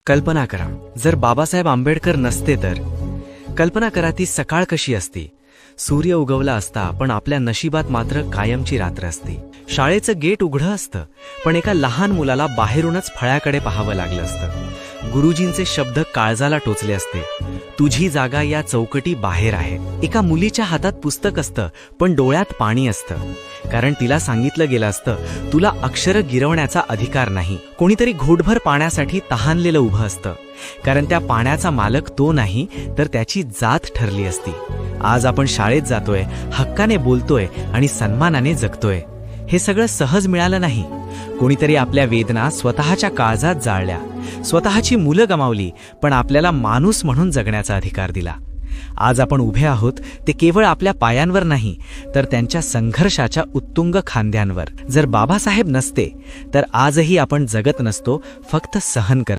कल्पना करा, जर बाबासाहेब आंबेडकर नसते तर. कल्पना करा ती सकाळ कशी असती. सूर्य उगवला असता, पण आपल्या नशिबात मात्र कायमची रात्र असती. शाळेचं गेट उघडं असतं, पण एका लहान मुलाला बाहेरूनच फळ्याकडे पाहावं लागलं असतं. गुरुजींचे शब्द काळजाला टोचले असते, तुझी जागा या चौकटी बाहेर आहे. एका मुलीच्या हातात पुस्तक असतं, पण डोळ्यात पाणी असतं, कारण तिला सांगितलं गेलं असतं, तुला अक्षरं गिरवण्याचा अधिकार नाही. कोणीतरी घोटभर पाण्यासाठी तहानलेलं उभं असतं, कारण त्या पाण्याचा मालक तो नाही, तर त्याची जात ठरली असती. आज आपण शाळेत जातोय, हक्काने बोलतोय आणि सन्मानाने जगतोय. हे सगळं सहज मिळालं नाही. कोणीतरी आपल्या वेदना स्वतःच्या काळजात जाळल्या, स्वतःची मुलं गमावली, पण आपल्याला माणूस म्हणून जगण्याचा अधिकार दिला. आज आपण उभे आहोत ते केवळ आपल्या पायांवर नाही, तर त्यांच्या संघर्षाच्या उत्तुंग खांद्यांवर. जर बाबासाहेब नसते तर आजही आपण जगत नसतो, फक्त सहन करत.